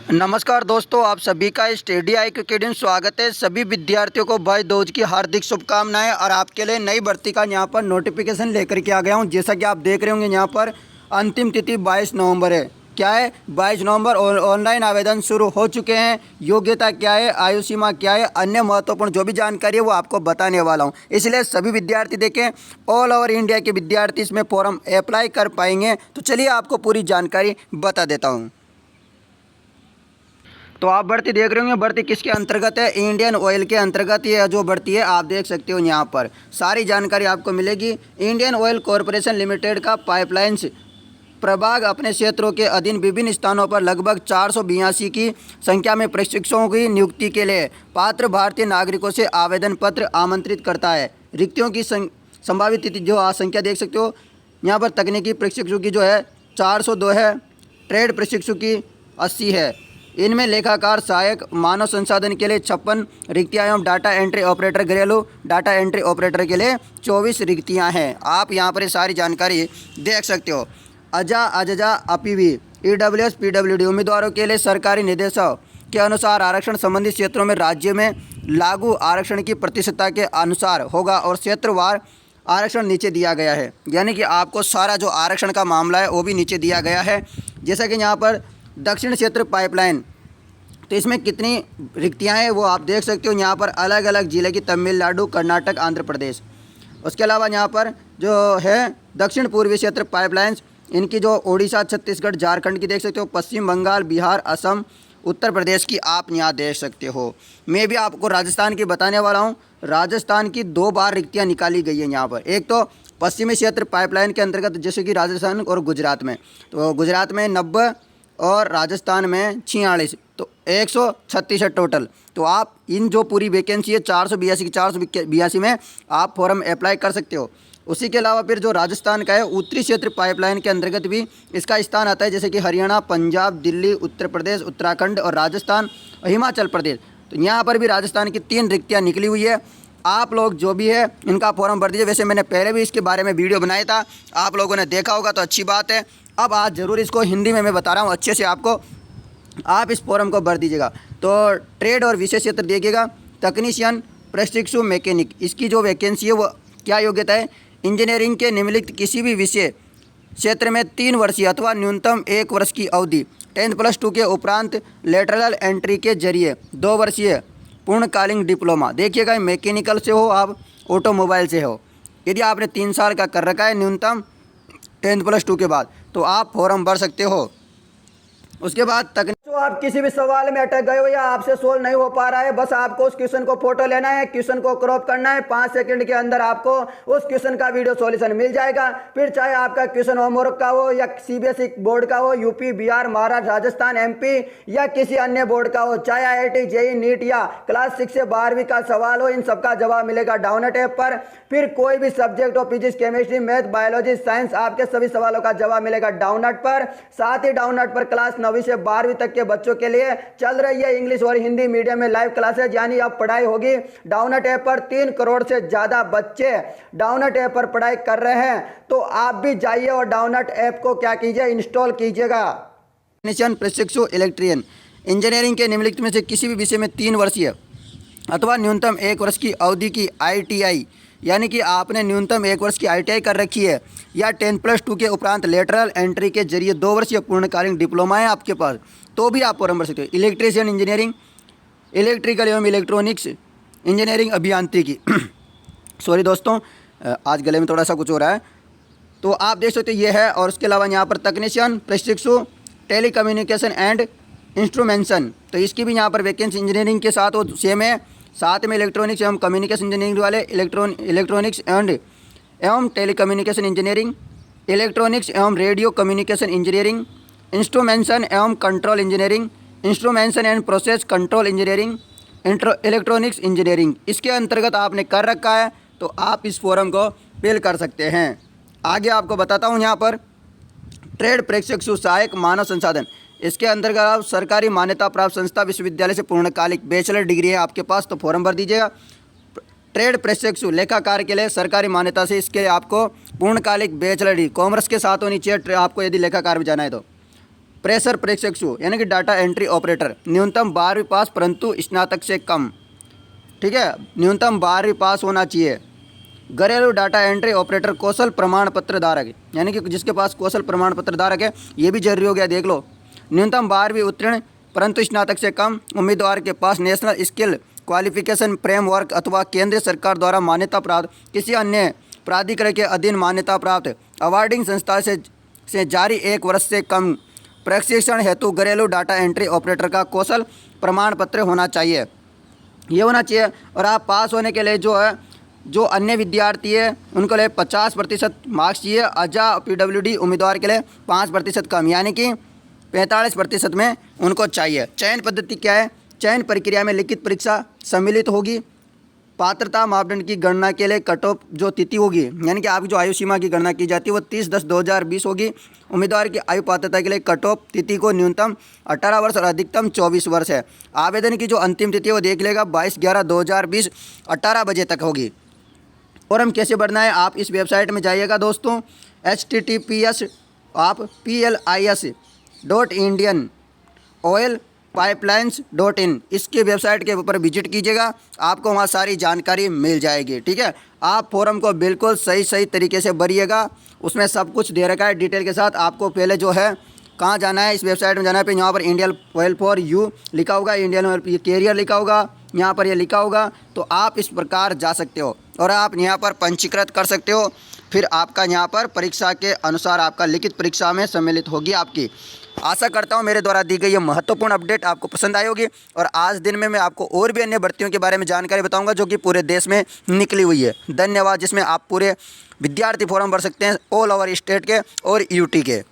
नमस्कार दोस्तों, आप सभी का स्टडी आई अकेडमी स्वागत है। सभी विद्यार्थियों को भाई दूज की हार्दिक शुभकामनाएं। और आपके लिए नई भर्ती का यहाँ पर नोटिफिकेशन लेकर के आ गया हूँ। जैसा कि आप देख रहे होंगे यहाँ पर अंतिम तिथि 22 नवंबर है। क्या है 22 नवंबर और ऑनलाइन आवेदन शुरू हो चुके हैं। योग्यता क्या है, आयु सीमा क्या है, अन्य महत्वपूर्ण जो भी जानकारी है वो आपको बताने वाला हूँ। इसलिए सभी विद्यार्थी देखें, ऑल ओवर इंडिया के विद्यार्थी इसमें फॉर्म अप्लाई कर पाएंगे। तो चलिए आपको पूरी जानकारी बता देता हूँ। तो आप भर्ती देख रहे होंगे, भर्ती किसके अंतर्गत है, इंडियन ऑयल के अंतर्गत ये जो भर्ती है आप देख सकते हो। यहाँ पर सारी जानकारी आपको मिलेगी। इंडियन ऑयल कॉरपोरेशन लिमिटेड का पाइपलाइंस प्रभाग अपने क्षेत्रों के अधीन विभिन्न स्थानों पर लगभग 482 की संख्या में प्रशिक्षुओं की नियुक्ति के लिए पात्र भारतीय नागरिकों से आवेदन पत्र आमंत्रित करता है। रिक्तियों की संभावित तिथि जो संख्या देख सकते हो यहाँ पर। तकनीकी प्रशिक्षु की जो है 402 है, ट्रेड प्रशिक्षु की 80 है। इनमें लेखाकार सहायक मानव संसाधन के लिए 56 रिक्तियाँ एवं डाटा एंट्री ऑपरेटर घरेलू डाटा एंट्री ऑपरेटर के लिए 24 रिक्तियाँ हैं। आप यहाँ पर सारी जानकारी देख सकते हो। अजजा अपीवी EWS PWD उम्मीदवारों के लिए सरकारी निर्देशों के अनुसार आरक्षण संबंधित क्षेत्रों में राज्य में लागू आरक्षण की प्रतिशतता के अनुसार होगा और क्षेत्रवार आरक्षण नीचे दिया गया है। यानी कि आपको सारा जो आरक्षण का मामला है वो भी नीचे दिया गया है। जैसा कि यहाँ पर दक्षिण क्षेत्र पाइपलाइन, तो इसमें कितनी रिक्तियाँ हैं वो आप देख सकते हो। यहाँ पर अलग अलग जिले की तमिलनाडु, कर्नाटक, आंध्र प्रदेश। उसके अलावा यहाँ पर जो है दक्षिण पूर्वी क्षेत्र पाइपलाइंस, इनकी जो ओडिशा, छत्तीसगढ़, झारखंड की देख सकते हो, पश्चिम बंगाल, बिहार, असम, उत्तर प्रदेश की आप यहाँ देख सकते हो। मैं भी आपको राजस्थान की बताने वाला हूँ। राजस्थान की 2 बार रिक्तियाँ निकाली गई हैं यहाँ पर। एक तो पश्चिमी क्षेत्र पाइपलाइन के अंतर्गत जैसे कि राजस्थान और गुजरात में, तो गुजरात में 90 और राजस्थान में 46, तो 136 है टोटल। तो आप इन जो पूरी वैकेंसी है 482 की 482 में आप फॉर्म अप्लाई कर सकते हो। उसी के अलावा फिर जो राजस्थान का है उत्तरी क्षेत्र पाइपलाइन के अंतर्गत भी इसका स्थान आता है, जैसे कि हरियाणा, पंजाब, दिल्ली, उत्तर प्रदेश, उत्तराखंड और राजस्थान और हिमाचल प्रदेश। तो यहाँ पर भी राजस्थान की 3 रिक्तियाँ निकली हुई है। आप लोग जो भी है इनका फॉर्म भर दीजिए। वैसे मैंने पहले भी इसके बारे में वीडियो बनाया था, आप लोगों ने देखा होगा, तो अच्छी बात है। अब आज ज़रूर इसको हिंदी में मैं बता रहा हूँ अच्छे से आपको, आप इस फॉर्म को भर दीजिएगा। तो ट्रेड और विशेष क्षेत्र देखिएगा, तकनीशियन, प्रशिक्षु, मैकेनिक, इसकी जो वैकेंसी है वो क्या योग्यता है, इंजीनियरिंग के निम्नलिखित किसी भी विषय क्षेत्र में 3 वर्षीय अथवा न्यूनतम 1 वर्ष की अवधि, 10+2 के उपरांत लेटरल एंट्री के जरिए 2 वर्षीय पूर्णकालीन डिप्लोमा। देखिएगा मैकेनिकल से हो आप, ऑटोमोबाइल से हो, यदि आपने 3 साल का कर रखा है न्यूनतम 10+2 के बाद, तो आप फॉर्म भर सकते हो। उसके बाद तक तो आप किसी भी सवाल में अटक गए हो या आपसे सोल्व नहीं हो पा रहा है, बस आपको उस क्वेश्चन को फोटो लेना है, क्वेश्चन को क्रॉप करना है, 5 सेकंड के अंदर आपको उस क्वेश्चन का वीडियो सॉल्यूशन मिल जाएगा। फिर चाहे आपका क्वेश्चन होमवर्क का हो या CBSE बोर्ड का हो, यूपी, बिहार, महाराष्ट्र, राजस्थान, MP या किसी अन्य बोर्ड का हो, चाहे IIT, JEE, नीट या क्लास 6 से 12वीं का सवाल हो, इन सबका जवाब मिलेगा डाउनलोड ऐप पर। फिर कोई भी सब्जेक्ट हो, physics, chemistry, math, biology, science, आपके सभी सवालों का जवाब मिलेगा डाउनलोड पर। साथ ही डाउनलोड पर क्लास 9वीं से 12वीं तक के बच्चों के लिए चल रही है इंग्लिश और हिंदी मीडियम में लाइव क्लासेज, यानी अब पढ़ाई होगी डाउनलोड ऐप पर। 3 करोड़ से ज्यादा बच्चे डाउनलोड ऐप पर पढ़ाई कर रहे हैं, तो आप भी जाइए और डाउनलोड ऐप को क्या कीजिए, इंस्टॉल कीजिएगा। प्रशिक्षु इलेक्ट्रिशियन, इंजीनियरिंग के निम्नलिखित में से किसी भी विषय में 3 वर्षीय अथवा न्यूनतम 1 वर्ष की अवधि की ITI, यानी कि आपने न्यूनतम 1 वर्ष की ITI कर रखी है, या 10+2 के उपरांत लेटरल एंट्री के जरिए 2 वर्षीय पूर्णकालीन डिप्लोमा है आपके पास, तो भी आप फॉर्म भर सकते हो। इलेक्ट्रीशियन इंजीनियरिंग, इलेक्ट्रिकल एवं इलेक्ट्रॉनिक्स इंजीनियरिंग, अभियांत्रिकी सॉरी दोस्तों, आज गले में थोड़ा सा कुछ हो रहा है, तो आप देख सकते हो ये है। और उसके अलावा यहाँ पर तकनीशियन, प्रशिक्षु, टेलीकम्युनिकेशन एंड इंस्ट्रूमेंशन, तो इसकी भी यहाँ पर वैकेंसी इंजीनियरिंग के साथ वो सेम है। साथ में इलेक्ट्रॉनिक्स एवं कम्युनिकेशन इंजीनियरिंग वाले इलेक्ट्रॉनिक्स एवं टेलीकम्युनिकेशन इंजीनियरिंग, इलेक्ट्रॉनिक्स एवं रेडियो कम्युनिकेशन इंजीनियरिंग, इंस्ट्रूमेंशन एवं control engineering, instrumentation and process control engineering, electronics engineering, इसके अंतर्गत आपने कर रखा है, तो आप इस फॉर्म को फिल कर सकते हैं। आगे आपको बताता हूँ यहाँ पर ट्रेड प्रशिक्षु सहायक मानव संसाधन, इसके अंतर्गत आप सरकारी मान्यता प्राप्त संस्था, विश्वविद्यालय से पूर्णकालिक बैचलर डिग्री है आपके पास, तो फॉर्म भर दीजिएगा। ट्रेड प्रशिक्षु लेखाकार के लिए सरकारी मान्यता से इसके लिए आपको पूर्णकालिक बैचलर डिग्री कॉमर्स के साथ होनी चाहिए आपको, यदि लेखाकार में जाना है तो। प्रेशर प्रशिक्षु यानी कि डाटा एंट्री ऑपरेटर, न्यूनतम 12वीं पास परंतु स्नातक से कम, ठीक है, न्यूनतम 12वीं पास होना चाहिए। घरेलू डाटा एंट्री ऑपरेटर कौशल प्रमाण पत्र धारक, यानी कि जिसके पास कौशल प्रमाण पत्र धारक है, ये भी जरूरी हो गया, देख लो। न्यूनतम 12वीं उत्तीर्ण परंतु स्नातक से कम उम्मीदवार के पास नेशनल स्किल क्वालिफिकेशन फ्रेमवर्क अथवा केंद्र सरकार द्वारा मान्यता प्राप्त किसी अन्य प्राधिकरण के अधीन मान्यता प्राप्त अवार्डिंग संस्था से जारी 1 वर्ष से कम प्रशिक्षण हेतु घरेलू डाटा एंट्री ऑपरेटर का कौशल प्रमाण पत्र होना चाहिए, ये होना चाहिए। और आप पास होने के लिए जो अन्य विद्यार्थी है उनको लिए 50% मार्क्स चाहिए, अजा PWD उम्मीदवार के लिए 5% कम, यानी कि 45% में उनको चाहिए। चयन पद्धति क्या है? चयन प्रक्रिया में लिखित परीक्षा सम्मिलित होगी। पात्रता मापदंड की गणना के लिए कट ऑफ जो तिथि होगी, यानी कि आपकी जो आयु सीमा की गणना की जाती है वो 30/10/2020 होगी। उम्मीदवार की आयु पात्रता के लिए कट ऑफ तिथि को न्यूनतम 18 वर्ष और अधिकतम 24 वर्ष है। आवेदन की जो अंतिम तिथि है वो देख लेगा 22/11/2020 18 बजे तक होगी। फॉर्म कैसे भरना है? आप इस वेबसाइट में जाइएगा दोस्तों, https आप PLIS.indianoilpipelines.in इसके वेबसाइट के ऊपर विजिट कीजिएगा, आपको वहाँ सारी जानकारी मिल जाएगी, ठीक है। आप फॉर्म को बिल्कुल सही तरीके से भरिएगा, उसमें सब कुछ दे रखा है डिटेल के साथ। आपको पहले जो है कहाँ जाना है, इस वेबसाइट में जाना है, फिर यहाँ पर इंडियन ऑयल फॉर यू लिखा होगा, इंडियन ऑयल कैरियर लिखा होगा, यहाँ पर ये लिखा होगा, तो आप इस प्रकार जा सकते हो और आप यहाँ पर पंजीकृत कर सकते हो। फिर आपका यहाँ पर परीक्षा के अनुसार आपका लिखित परीक्षा में सम्मिलित होगी आपकी। आशा करता हूँ मेरे द्वारा दी गई ये महत्वपूर्ण अपडेट आपको पसंद आई होगी और आज दिन में मैं आपको और भी अन्य भर्तियों के बारे में जानकारी बताऊंगा जो कि पूरे देश में निकली हुई है। धन्यवाद, जिसमें आप पूरे विद्यार्थी फॉर्म भर सकते हैं ऑल ओवर स्टेट के और यूटी के।